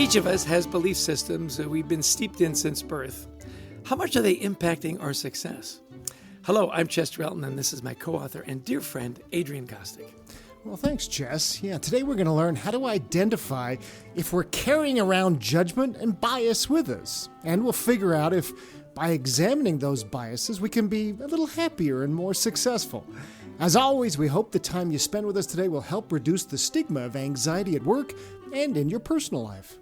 Each of us has belief systems that we've been steeped in since birth. How much are they impacting our success? Hello, I'm Chester Elton, and this is my co-author and dear friend, Adrian Gostick. Well, thanks, Jess. Yeah, today we're going to learn how to identify if we're carrying around judgment and bias with us. And we'll figure out if, by examining those biases, we can be a little happier and more successful. As always, we hope the time you spend with us today will help reduce the stigma of anxiety at work and in your personal life.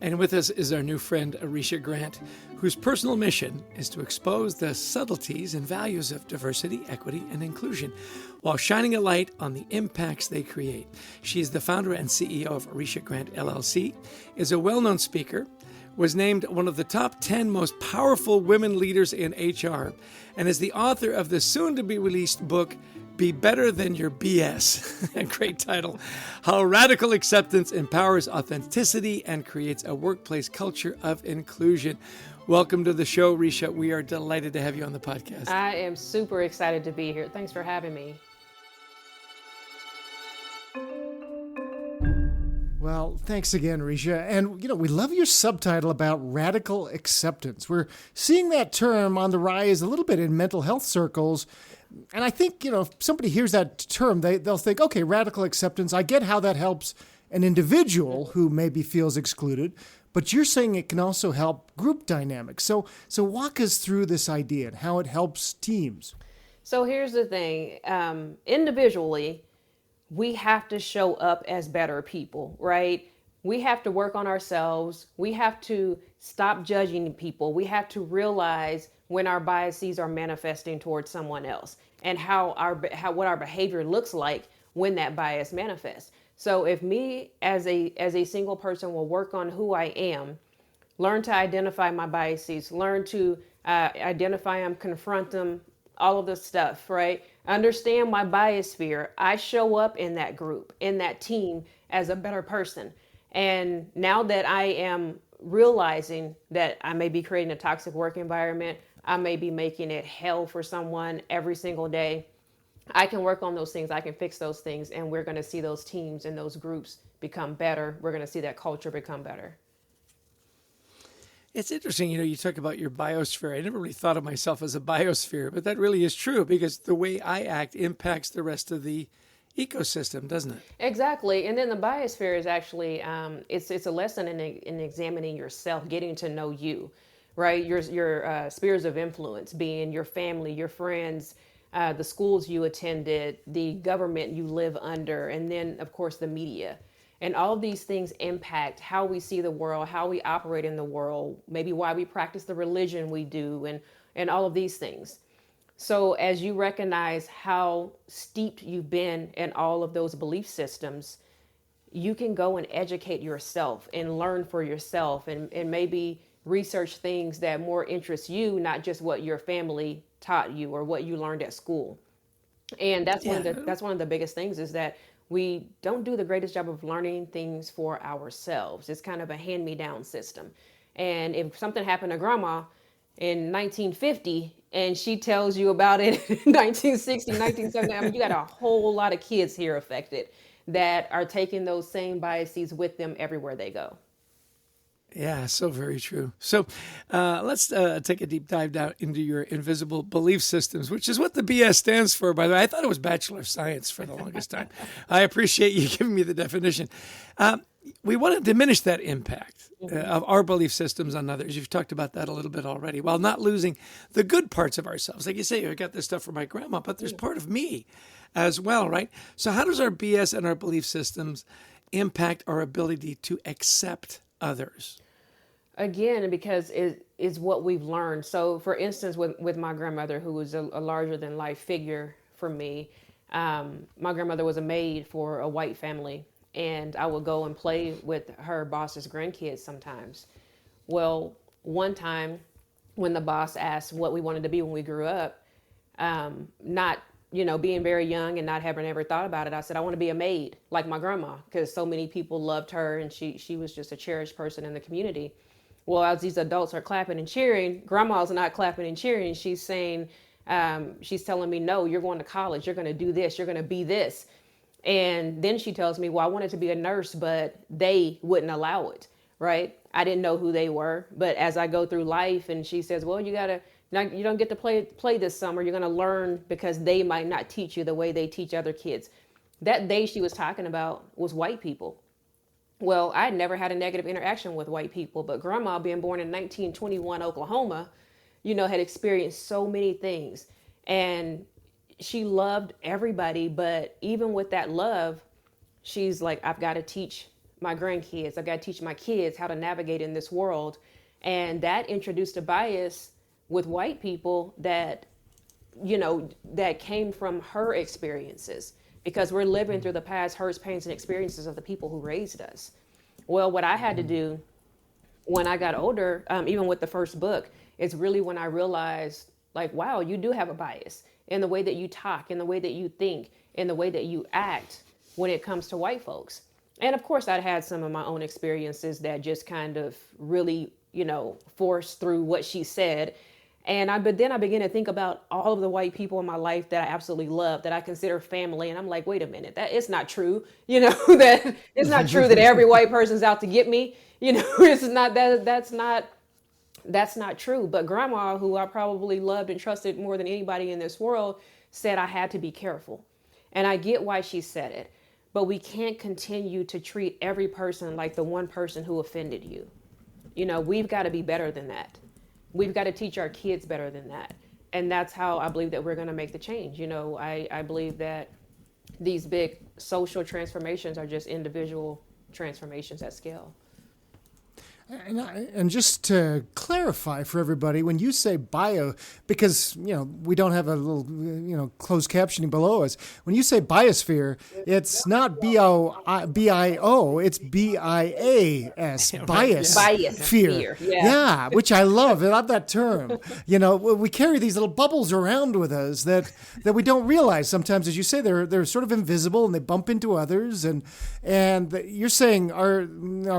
And with us is our new friend, Arisha Grant, whose personal mission is to expose the subtleties and values of diversity, equity, and inclusion, while shining a light on the impacts they create. She is the founder and CEO of Arisha Grant LLC, is a well-known speaker, was named one of the top 10 most powerful women leaders in HR, and is the author of the soon-to-be-released book, Be Better Than Your BS. A great title. How Radical Acceptance Empowers Authenticity and Creates a Workplace Culture of Inclusion. Welcome to the show, Risha. We are delighted to have you on the podcast. I am super excited to be here. Thanks for having me. Well, thanks again, Risha. And, we love your subtitle about radical acceptance. We're seeing that term on the rise a little bit in mental health circles. And I think, if somebody hears that term, they'll think, okay, radical acceptance, I get how that helps an individual who maybe feels excluded, but you're saying it can also help group dynamics. So walk us through this idea and how it helps teams. So here's the thing. Individually, we have to show up as better people, right? We have to work on ourselves. We have to stop judging people. We have to realize when our biases are manifesting towards someone else and what our behavior looks like when that bias manifests. So if me as a single person will work on who I am, learn to identify my biases, learn to identify them, confront them, all of this stuff, right? Understand my biosphere. I show up in that group, in that team as a better person. And now that I am realizing that I may be creating a toxic work environment, I may be making it hell for someone every single day, I can work on those things. I can fix those things. And we're going to see those teams and those groups become better. We're going to see that culture become better. It's interesting, you talk about your biosphere. I never really thought of myself as a biosphere, but that really is true because the way I act impacts the rest of the ecosystem, doesn't it? Exactly. And then the biosphere is actually, it's a lesson in examining yourself, getting to know you, right? Your spheres of influence being your family, your friends, the schools you attended, the government you live under, and then, of course, the media. And all of these things impact how we see the world, how we operate in the world, maybe why we practice the religion we do, and all of these things. So as you recognize how steeped you've been in all of those belief systems, you can go and educate yourself and learn for yourself and maybe research things that more interest you, not just what your family taught you or what you learned at school. And that's one of the biggest things is that we don't do the greatest job of learning things for ourselves. It's kind of a hand-me-down system. And if something happened to grandma in 1950 and she tells you about it in 1960, 1970, you got a whole lot of kids here affected that are taking those same biases with them everywhere they go. Yeah, so very true. So let's take a deep dive down into your invisible belief systems, which is what the BS stands for, by the way. I thought it was Bachelor of Science for the longest time. I appreciate you giving me the definition. We want to diminish that impact of our belief systems on others. You've talked about that a little bit already, while not losing the good parts of ourselves. Like you say, I got this stuff from my grandma, but there's part of me as well, right? So how does our BS and our belief systems impact our ability to accept others? Again, because it is what we've learned. So for instance, with my grandmother, who was a larger than life figure for me, my grandmother was a maid for a white family, and I would go and play with her boss's grandkids sometimes. Well, one time when the boss asked what we wanted to be when we grew up, not being very young and not having ever thought about it, I said, I want to be a maid like my grandma, because so many people loved her and she was just a cherished person in the community. Well, as these adults are clapping and cheering, grandma's not clapping and cheering. She's saying, she's telling me, no, you're going to college. You're going to do this. You're going to be this. And then she tells me, well, I wanted to be a nurse, but they wouldn't allow it. right? I didn't know who they were, but as I go through life, and she says, well, you don't get to play this summer. You're going to learn because they might not teach you the way they teach other kids. That they she was talking about was white people. Well, I had never had a negative interaction with white people, but grandma, being born in 1921 Oklahoma, had experienced so many things. And she loved everybody, but even with that love, she's like, I've got to teach my grandkids, I've got to teach my kids how to navigate in this world. And that introduced a bias with white people that, that came from her experiences, because we're living through the past hurts, pains, and experiences of the people who raised us. Well, what I had to do when I got older, even with the first book, is really when I realized, like, wow, you do have a bias in the way that you talk, in the way that you think, in the way that you act when it comes to white folks. And of course, I'd had some of my own experiences that just kind of really, forced through what she said. But then I began to think about all of the white people in my life that I absolutely love, that I consider family. And I'm like, wait a minute, that it's not true. That it's not true that every white person's out to get me. It's not that. That's not true. But grandma, who I probably loved and trusted more than anybody in this world, said I had to be careful. And I get why she said it. But we can't continue to treat every person like the one person who offended you. We've got to be better than that. We've got to teach our kids better than that. And that's how I believe that we're going to make the change. I believe that these big social transformations are just individual transformations at scale. And just to clarify for everybody, when you say bio, because, we don't have a little, closed captioning below us. When you say biosphere, it's not B-I-O, it's B-I-A-S, bias. Biosphere. Yeah, which I love. I love that term. We carry these little bubbles around with us that we don't realize sometimes, as you say, they're sort of invisible and they bump into others. And you're saying our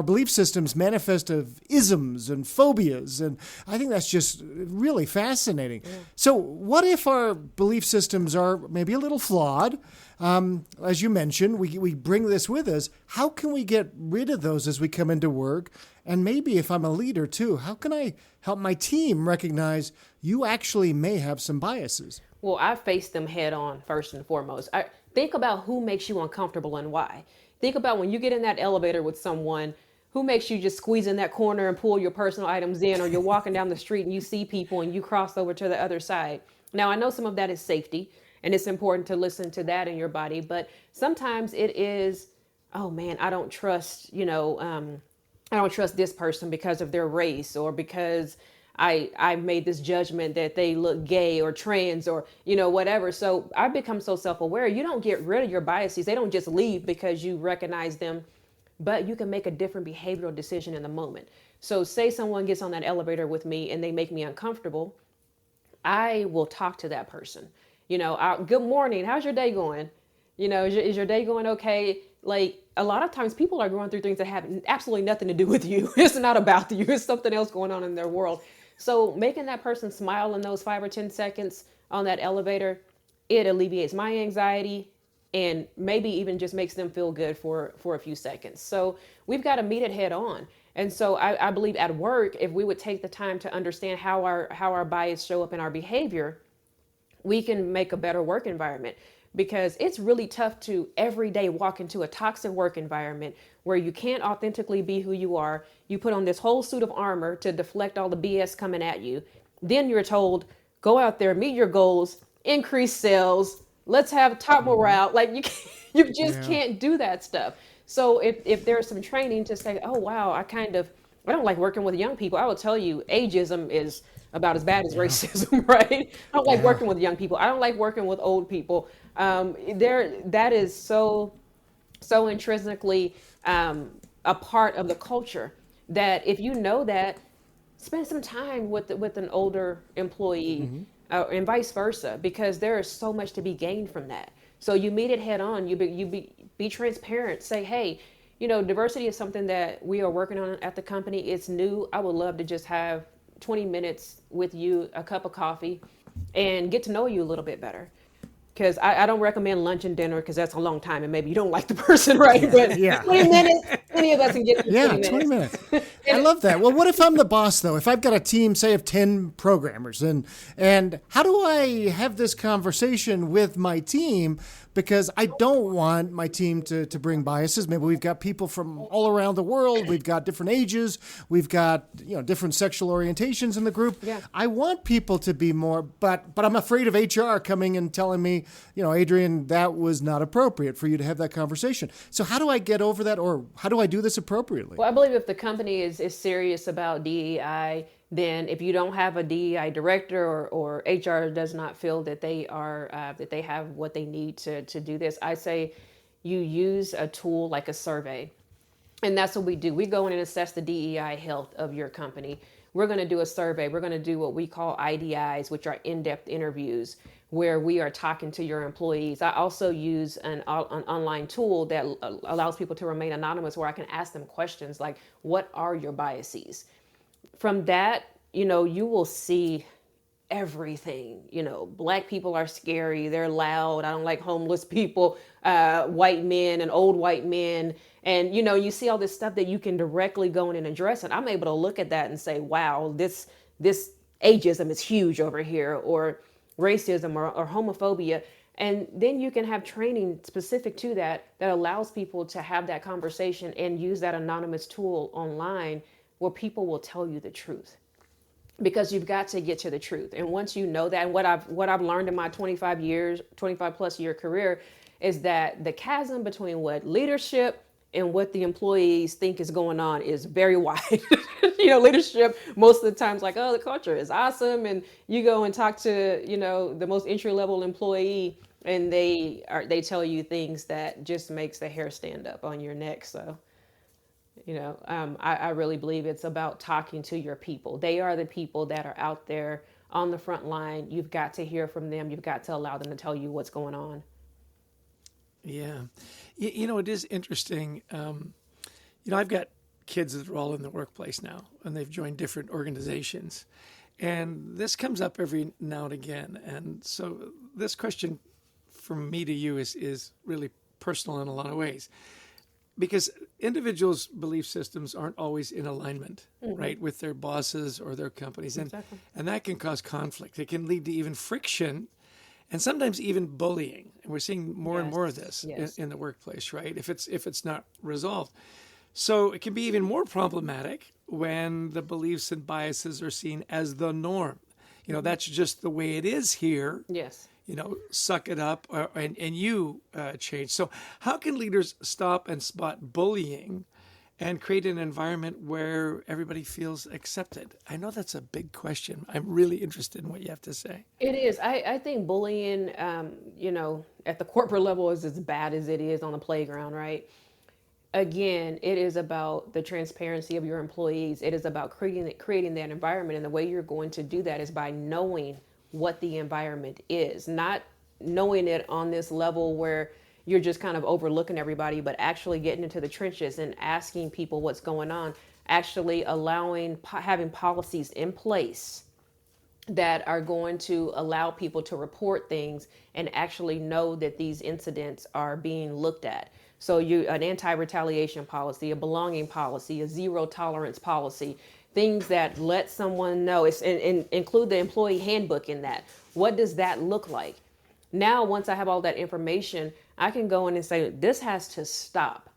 belief systems manifest of isms and phobias, and I think that's just really fascinating. Yeah. So what if our belief systems are maybe a little flawed? As you mentioned, we bring this with us. How can we get rid of those as we come into work? And maybe if I'm a leader too, how can I help my team recognize you actually may have some biases? Well, I face them head on first and foremost. Think about who makes you uncomfortable and why. Think about when you get in that elevator with someone, who makes you just squeeze in that corner and pull your personal items in, or you're walking down the street and you see people and you cross over to the other side. Now, I know some of that is safety, and it's important to listen to that in your body, but sometimes it is, oh man, I don't trust this person because of their race, or because I made this judgment that they look gay or trans or, whatever. So I've become so self-aware. You don't get rid of your biases. They don't just leave because you recognize them, but you can make a different behavioral decision in the moment. So say someone gets on that elevator with me and they make me uncomfortable. I will talk to that person. Good morning. How's your day going? Is your day going okay? Like, a lot of times people are going through things that have absolutely nothing to do with you. It's not about you. It's something else going on in their world. So making that person smile in those 5 or 10 seconds on that elevator, it alleviates my anxiety and maybe even just makes them feel good for a few seconds. So we've got to meet it head on. And so I believe at work, if we would take the time to understand how our bias show up in our behavior, we can make a better work environment. Because it's really tough to every day walk into a toxic work environment where you can't authentically be who you are. You put on this whole suit of armor to deflect all the BS coming at you. Then you're told, go out there, meet your goals, increase sales, let's have top morale. Like you just can't do that stuff. So if there's some training to say, oh, wow, I don't like working with young people. I will tell you, ageism is about as bad as racism, right? I don't like working with young people. I don't like working with old people. That is so intrinsically a part of the culture that if you know that, spend some time with an older employee, and vice versa, because there is so much to be gained from that. So you meet it head on. You be transparent. Say, hey, diversity is something that we are working on at the company. It's new. I would love to just have 20 minutes with you, a cup of coffee, and get to know you a little bit better. Because I don't recommend lunch and dinner because that's a long time and maybe you don't like the person, right? But Yeah. 20 minutes, any of us can get through Yeah, 20 20 minutes. minutes. I love that. Well, what if I'm the boss, though? If I've got a team, say, of 10 programmers, and how do I have this conversation with my team? Because I don't want my team to bring biases. Maybe we've got people from all around the world. We've got different ages. We've got different sexual orientations in the group. Yeah. I want people to be more, but I'm afraid of HR coming and telling me, Adrian, that was not appropriate for you to have that conversation. So how do I get over that, or how do I do this appropriately? Well, I believe if the company is serious about DEI, then if you don't have a DEI director or HR does not feel that they are that they have what they need to do this, I say you use a tool like a survey. And that's what we do. We go in and assess the DEI health of your company. We're going to do a survey. We're going to do what we call IDIs, which are in-depth interviews, where we are talking to your employees. I also use an online tool that allows people to remain anonymous, where I can ask them questions like, what are your biases? From that, you will see everything. Black people are scary. They're loud. I don't like homeless people, white men and old white men. And, you see all this stuff that you can directly go in and address. And I'm able to look at that and say, wow, this ageism is huge over here, or racism or homophobia. And then you can have training specific to that allows people to have that conversation and use that anonymous tool online where people will tell you the truth. Because you've got to get to the truth. And once you know that, and what I've learned in my 25 plus year career is that the chasm between what leadership and what the employees think is going on is very wide. Leadership most of the times like, oh, the culture is awesome. And you go and talk to, the most entry level employee and they tell you things that just makes the hair stand up on your neck. So, I really believe it's about talking to your people. They are the people that are out there on the front line. You've got to hear from them. You've got to allow them to tell you what's going on. Yeah. It is interesting. I've got kids that are all in the workplace now, and they've joined different organizations. And this comes up every now and again. And so this question from me to you is really personal in a lot of ways. Because individuals' belief systems aren't always in alignment, right, with their bosses or their companies. And, Exactly. and that can cause conflict. It can lead to even friction and sometimes even bullying. And we're seeing more and more of this in the workplace, right, if it's not resolved. So it can be even more problematic when the beliefs and biases are seen as the norm. That's just the way it is here. Yes. Suck it up and you change. So how can leaders stop and spot bullying and create an environment where everybody feels accepted? I know that's a big question. I'm really interested in what you have to say. It is. I think bullying, at the corporate level is as bad as it is on the playground, right? Again, it is about the transparency of your employees. It is about creating that environment. And the way you're going to do that is by knowing what the environment is, not knowing it on this level where you're just kind of overlooking everybody, but actually getting into the trenches and asking people what's going on, actually having policies in place that are going to allow people to report things and actually know that these incidents are being looked at. So an anti-retaliation policy, a belonging policy, a zero tolerance policy, things that let someone know, and include the employee handbook in that. What does that look like? Now, once I have all that information, I can go in and say, this has to stop.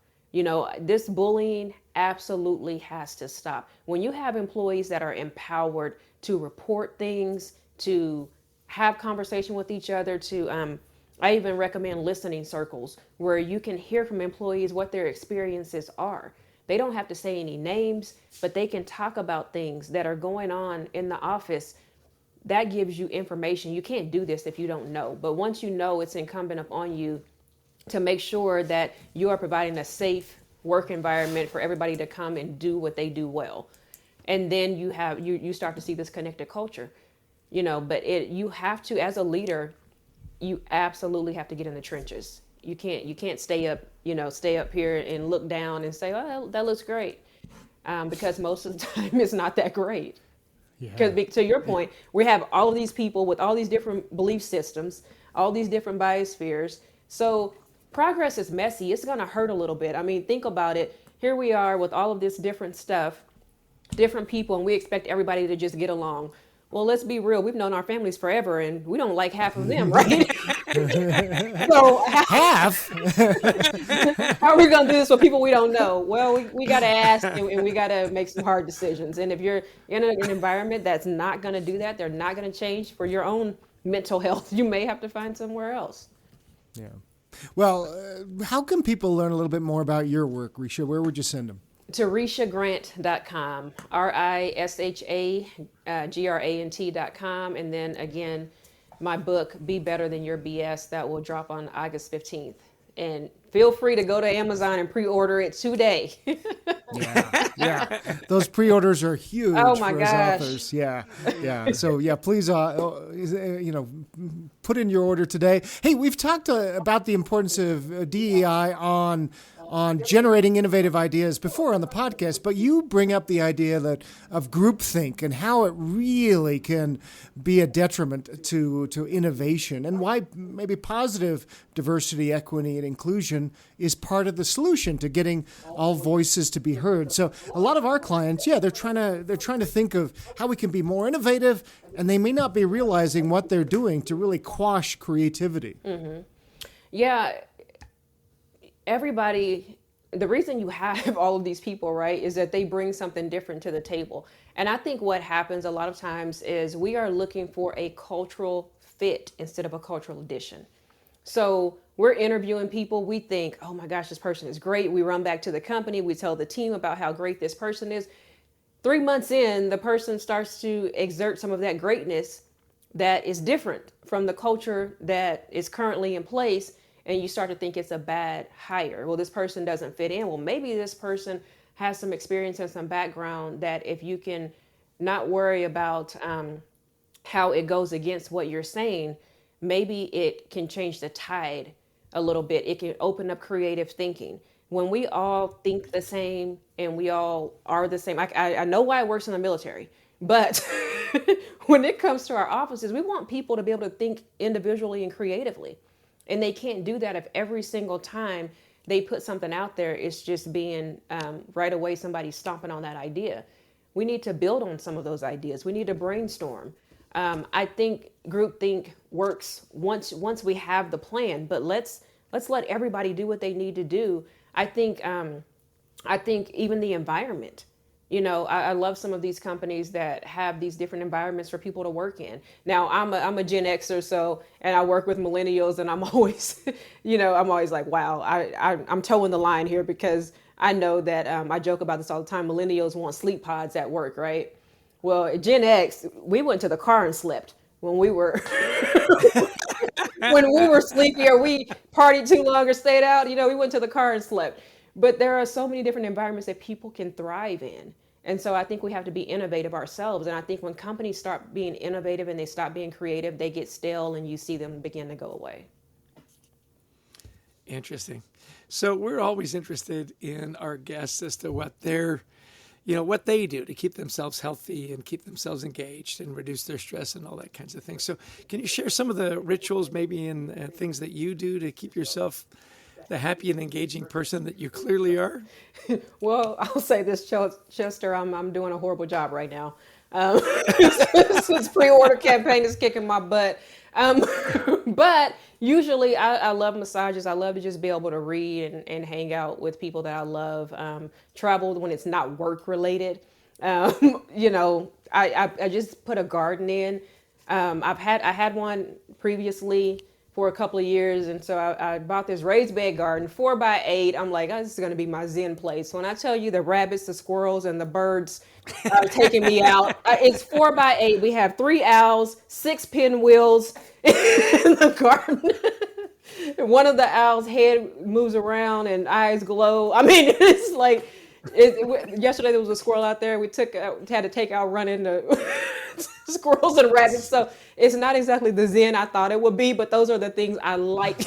This bullying absolutely has to stop. When you have employees that are empowered to report things, to have conversation with each other, I even recommend listening circles where you can hear from employees what their experiences are. They don't have to say any names, but they can talk about things that are going on in the office. That gives you information. You can't do this if you don't know. But once you know, it's incumbent upon you to make sure that you are providing a safe work environment for everybody to come and do what they do well. And then you start to see this connected culture. But you have to, as a leader, you absolutely have to get in the trenches. You can't stay up here and look down and say, oh, that looks great. Because most of the time it's not that great. Because to your point, we have all of these people with all these different belief systems, all these different biospheres. So progress is messy. It's going to hurt a little bit. I mean, think about it. Here we are with all of this different stuff, different people, and we expect everybody to just get along. Well, let's be real. We've known our families forever, and we don't like half of them, right? So Half? how are we going to do this with people we don't know? Well, we got to ask, and we got to make some hard decisions. And if you're in an environment that's not going to do that, they're not going to change for your own mental health, you may have to find somewhere else. Yeah. Well, how can people learn a little bit more about your work, Risha? Where would you send them? To rishagrant.com, RISHAGRANT.com. And then again, my book, Be Better Than Your BS, that will drop on August 15th. And feel free to go to Amazon and pre-order it today. Yeah. Those pre-orders are huge Oh my for us gosh. authors. Yeah. So please, put in your order today. Hey, we've talked about the importance of DEI on generating innovative ideas before on the podcast, but you bring up the idea of groupthink and how it really can be a detriment to innovation, and why maybe positive diversity, equity, and inclusion is part of the solution to getting all voices to be heard. So a lot of our clients, they're trying to think of how we can be more innovative, and they may not be realizing what they're doing to really quash creativity. Mm-hmm. Yeah. Everybody, the reason you have all of these people, right, is that they bring something different to the table. And I think what happens a lot of times is we are looking for a cultural fit instead of a cultural addition. So we're interviewing people. We think, oh my gosh, this person is great. We run back to the company. We tell the team about how great this person is. 3 months in, the person starts to exert some of that greatness that is different from the culture that is currently in place. And you start to think it's a bad hire. Well, this person doesn't fit in. Well, maybe this person has some experience and some background that if you can not worry about how it goes against what you're saying, maybe it can change the tide a little bit. It can open up creative thinking. When we all think the same and we all are the same, I know why it works in the military, but when it comes to our offices, we want people to be able to think individually and creatively. And they can't do that if every single time they put something out there, it's just being right away somebody stomping on that idea. We need to build on some of those ideas. We need to brainstorm. I think groupthink works once we have the plan, but let's let everybody do what they need to do. I think even the environment. I love some of these companies that have these different environments for people to work in. Now, I'm a Gen Xer, and I work with millennials, and I'm always, I'm always like, wow, I'm towing the line here, because I know that I joke about this all the time. Millennials want sleep pods at work, right? Well, at Gen X, we went to the car and slept when we were sleepy, or we partied too long or stayed out. We went to the car and slept. But there are so many different environments that people can thrive in. And so I think we have to be innovative ourselves. And I think when companies start being innovative and they stop being creative, they get stale and you see them begin to go away. Interesting. So we're always interested in our guests as to what what they do to keep themselves healthy and keep themselves engaged and reduce their stress and all that kinds of things. So can you share some of the rituals maybe and things that you do to keep yourself the happy and engaging person that you clearly are? Well, I'll say this, Chester, I'm doing a horrible job right now. This pre-order campaign is kicking my butt. But usually I love massages. I love to just be able to read and hang out with people that I love. Travel when it's not work related. I just put a garden in. I had one previously for a couple of years. And so I bought this raised bed garden, 4x8. I'm like, oh, this is going to be my zen place. When I tell you the rabbits, the squirrels, and the birds are taking me out, it's 4x8. We have 3 owls, 6 pinwheels in the garden. One of the owls' head moves around and eyes glow. I mean, it's like, yesterday there was a squirrel out there. We had to take out running the squirrels and rabbits. So it's not exactly the zen I thought it would be, but those are the things I like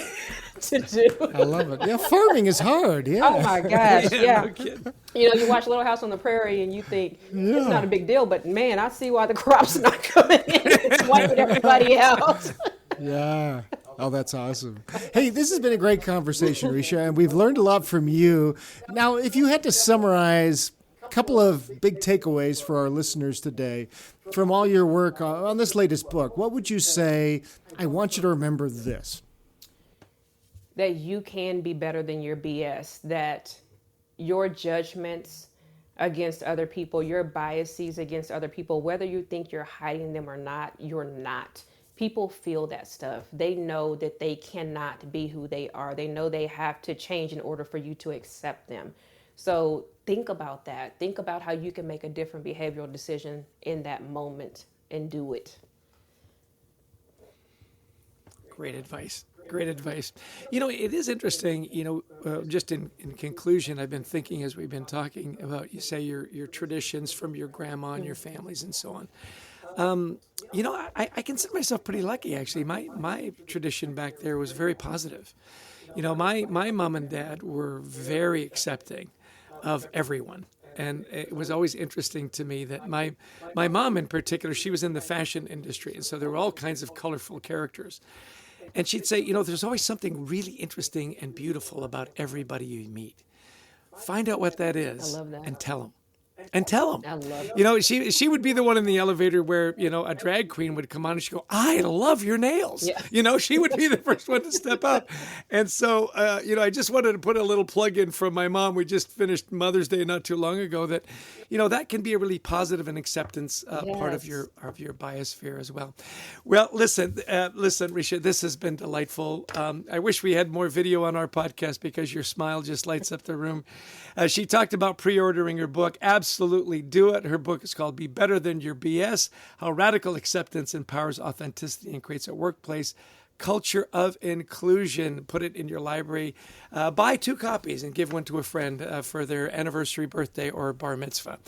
to do. I love it. Yeah, farming is hard. Yeah. Oh my gosh. Yeah. No kidding. You watch Little House on the Prairie and you think it's not a big deal, but man, I see why the crops are not coming in. It's wiping everybody out. Yeah. Oh, that's awesome. Hey, this has been a great conversation, Risha, and we've learned a lot from you. Now, if you had to summarize a couple of big takeaways for our listeners today from all your work on this latest book, what would you say? I want you to remember this. That you can be better than your BS, that your judgments against other people, your biases against other people, whether you think you're hiding them or not, you're not. People feel that stuff. They know that they cannot be who they are. They know they have to change in order for you to accept them. So think about that. Think about how you can make a different behavioral decision in that moment and do it. Great advice. Great advice. It is interesting, just in conclusion, I've been thinking as we've been talking about, you say your traditions from your grandma and your families and so on. I consider myself pretty lucky, actually. My tradition back there was very positive. My mom and dad were very accepting of everyone. And it was always interesting to me that my mom in particular, she was in the fashion industry. And so there were all kinds of colorful characters. And she'd say, there's always something really interesting and beautiful about everybody you meet. Find out what that is. I love that. And tell them. And tell them. I love it. She would be the one in the elevator where, a drag queen would come on and she'd go, I love your nails. Yeah. She would be the first one to step up. And so, I just wanted to put a little plug in from my mom. We just finished Mother's Day not too long ago that, that can be a really positive and acceptance part of your biosphere as well. Well, listen, Risha, this has been delightful. I wish we had more video on our podcast because your smile just lights up the room. She talked about pre-ordering her book. Absolutely do it. Her book is called Be Better Than Your BS, How Radical Acceptance Empowers Authenticity and Creates a Workplace Culture of Inclusion. Put it in your library. Buy 2 copies and give one to a friend for their anniversary, birthday, or bar mitzvah.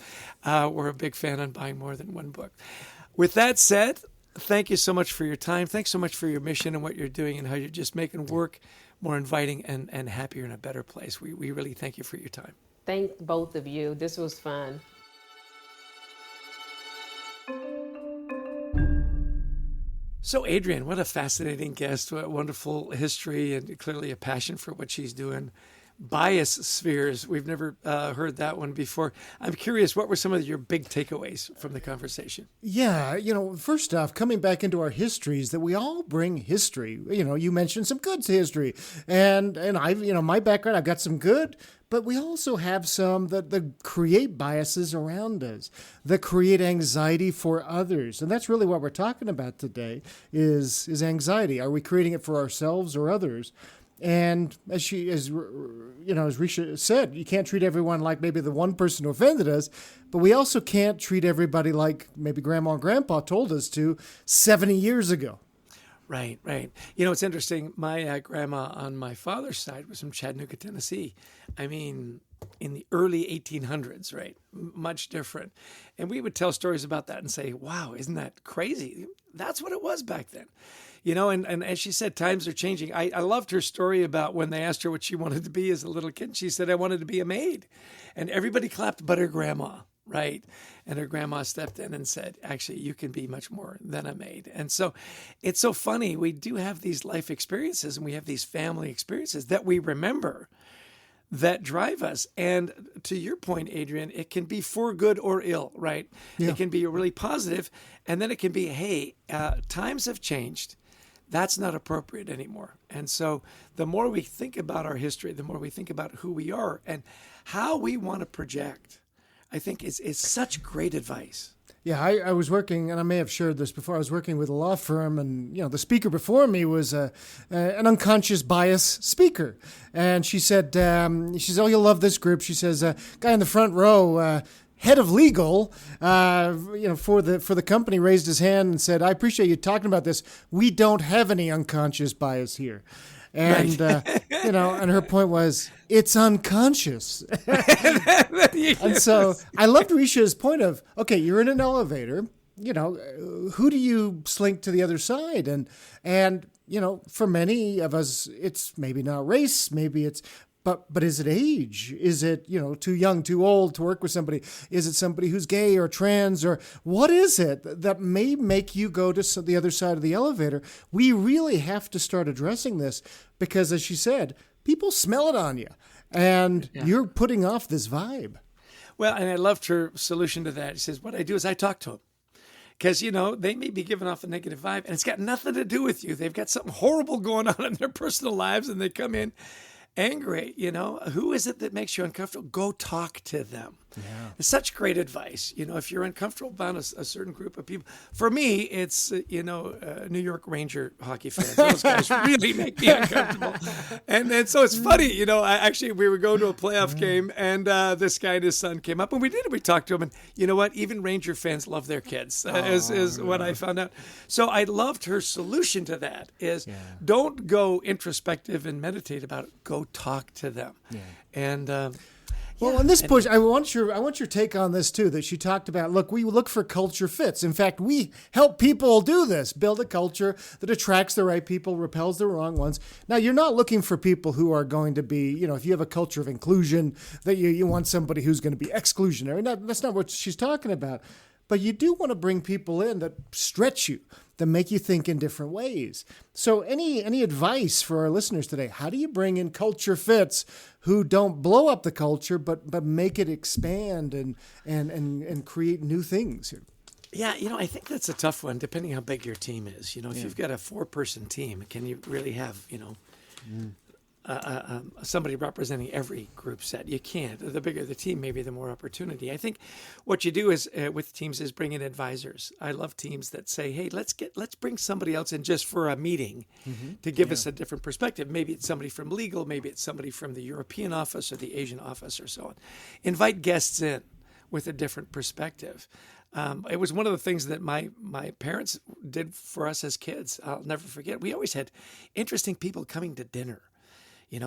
We're a big fan on buying more than one book. With that said, thank you so much for your time. Thanks so much for your mission and what you're doing and how you're just making work more inviting and happier and a better place. We really thank you for your time. Thank both of you. This was fun. So Adrienne, what a fascinating guest, what a wonderful history and clearly a passion for what she's doing. Bias spheres, we've never heard that one before. I'm curious, what were some of your big takeaways from the conversation? Yeah, first off, coming back into our histories, that we all bring history. You mentioned some good history, and I've, my background, I've got some good, but we also have some that create biases around us, that create anxiety for others, and that's really what we're talking about today. Is anxiety? Are we creating it for ourselves or others? And as Risha said, you can't treat everyone like maybe the one person who offended us, but we also can't treat everybody like maybe Grandma and Grandpa told us to 70 years ago. Right. It's interesting. My grandma on my father's side was from Chattanooga, Tennessee. I mean, in the early 1800s, right? Much different. And we would tell stories about that and say, wow, isn't that crazy? That's what it was back then. And as she said, times are changing. I loved her story about when they asked her what she wanted to be as a little kid. She said, I wanted to be a maid. And everybody clapped but her grandma, right? And her grandma stepped in and said, actually, you can be much more than a maid. And so it's so funny. We do have these life experiences and we have these family experiences that we remember that drive us. And to your point, Adrienne, it can be for good or ill, right? Yeah. It can be really positive, and then it can be, hey, times have changed. That's not appropriate anymore. And so the more we think about our history, the more we think about who we are and how we want to project, I think is such great advice. Yeah, I was working, and I may have shared this before, I was working with a law firm, and the speaker before me was an unconscious bias speaker. And she said, oh, you'll love this group. She says, guy in the front row, head of legal, for the company, raised his hand and said, I appreciate you talking about this. We don't have any unconscious bias here. And, right. And her point was, it's unconscious. And so I loved Risha's point of, okay, you're in an elevator, who do you slink to the other side? And for many of us, it's maybe not race, maybe it's, But is it age? Is it, too young, too old to work with somebody? Is it somebody who's gay or trans, or what is it that may make you go to the other side of the elevator? We really have to start addressing this because, as she said, people smell it on you, and you're putting off this vibe. Well, and I loved her solution to that. She says, what I do is I talk to them. Because, they may be giving off a negative vibe, and it's got nothing to do with you. They've got something horrible going on in their personal lives, and they come in angry. Who is it that makes you uncomfortable? Go talk to them. Yeah. It's such great advice. If you're uncomfortable about a certain group of people, for me, it's, New York Ranger hockey fans. Those guys really make me uncomfortable. And so it's funny, we were going to a playoff game, and this guy and his son came up, and we talked to him, and you know what? Even Ranger fans love their kids, is what I found out. So I loved her solution to that is don't go introspective and meditate about it. Go talk to them. Yeah. And, well, on this push, I want your take on this too, that she talked about, look, we look for culture fits. In fact, we help people do this, build a culture that attracts the right people, repels the wrong ones. Now, you're not looking for people who are going to be, if you have a culture of inclusion, that you want somebody who's going to be exclusionary. No, that's not what she's talking about. But you do want to bring people in that stretch you, that make you think in different ways. So any advice for our listeners today? How do you bring in culture fits who don't blow up the culture, but make it expand and create new things here? Yeah, I think that's a tough one, depending how big your team is. If you've got a 4-person team, can you really have, somebody representing every group set? You can't. The bigger the team, maybe the more opportunity. I think what you do is with teams is bring in advisors. I love teams that say, hey, let's bring somebody else in just for a meeting to give us a different perspective. Maybe it's somebody from legal, maybe it's somebody from the European office or the Asian office or so on. Invite guests in with a different perspective. It was one of the things that my parents did for us as kids. I'll never forget. We always had interesting people coming to dinner,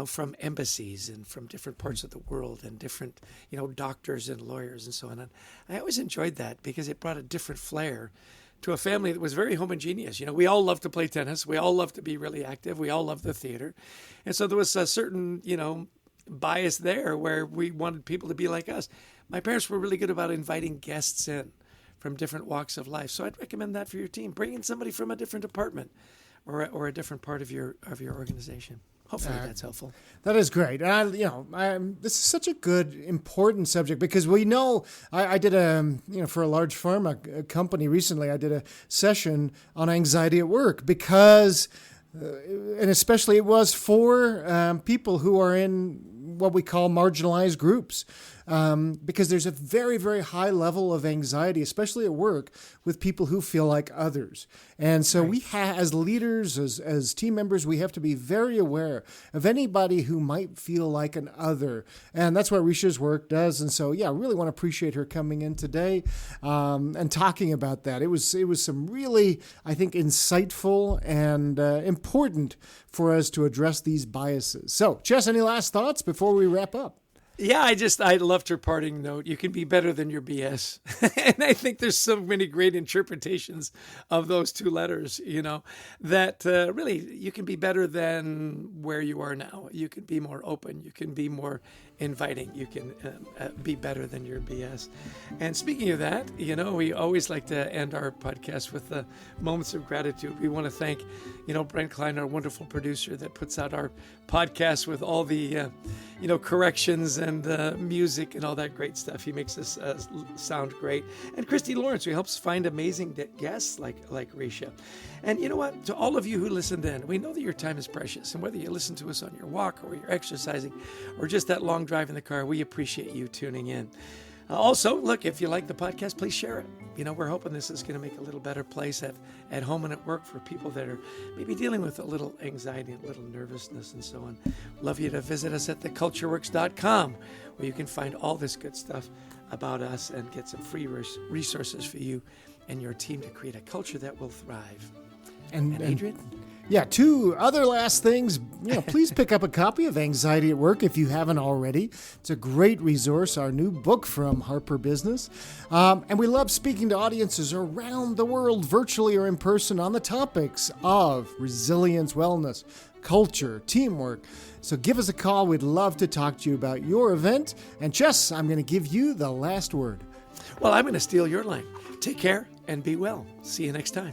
from embassies and from different parts of the world and different, doctors and lawyers and so on. And I always enjoyed that because it brought a different flair to a family that was very homogeneous. We all love to play tennis. We all love to be really active. We all love the theater. And so there was a certain, bias there where we wanted people to be like us. My parents were really good about inviting guests in from different walks of life. So I'd recommend that for your team. Bring in somebody from a different department or a different part of your organization. Hopefully that's helpful. That is great. This is such a good, important subject because we know I did for a large pharma company recently, I did a session on anxiety at work because, and especially it was for people who are in what we call marginalized groups. Because there's a very, very high level of anxiety, especially at work, with people who feel like others. And so we as leaders, as team members, we have to be very aware of anybody who might feel like an other. And that's what Risha's work does. And so, I really want to appreciate her coming in today and talking about that. It was some really, I think, insightful and important for us to address these biases. So, Chess, any last thoughts before we wrap up? Yeah, I loved her parting note. You can be better than your BS. And I think there's so many great interpretations of those two letters, that really you can be better than where you are now. You can be more open. You can be more inviting. You can be better than your BS. And speaking of that, we always like to end our podcast with moments of gratitude. We want to thank, Brent Klein, our wonderful producer that puts out our podcast with all the, corrections and music and all that great stuff. He makes us sound great. And Christy Lawrence, who helps find amazing guests like Risha. And you know what? To all of you who listened in, we know that your time is precious. And whether you listen to us on your walk or you're exercising or just that long drive in the car, we appreciate you tuning in. Also, look, if you like the podcast, please share it. We're hoping this is going to make a little better place at home and at work for people that are maybe dealing with a little anxiety and a little nervousness and so on. Love you to visit us at thecultureworks.com, where you can find all this good stuff about us and get some free resources for you and your team to create a culture that will thrive. And Adrian? Yeah, two other last things. Please pick up a copy of Anxiety at Work if you haven't already. It's a great resource, our new book from Harper Business. And we love speaking to audiences around the world, virtually or in person, on the topics of resilience, wellness, culture, teamwork. So give us a call. We'd love to talk to you about your event. And Chess, I'm going to give you the last word. Well, I'm going to steal your line. Take care and be well. See you next time.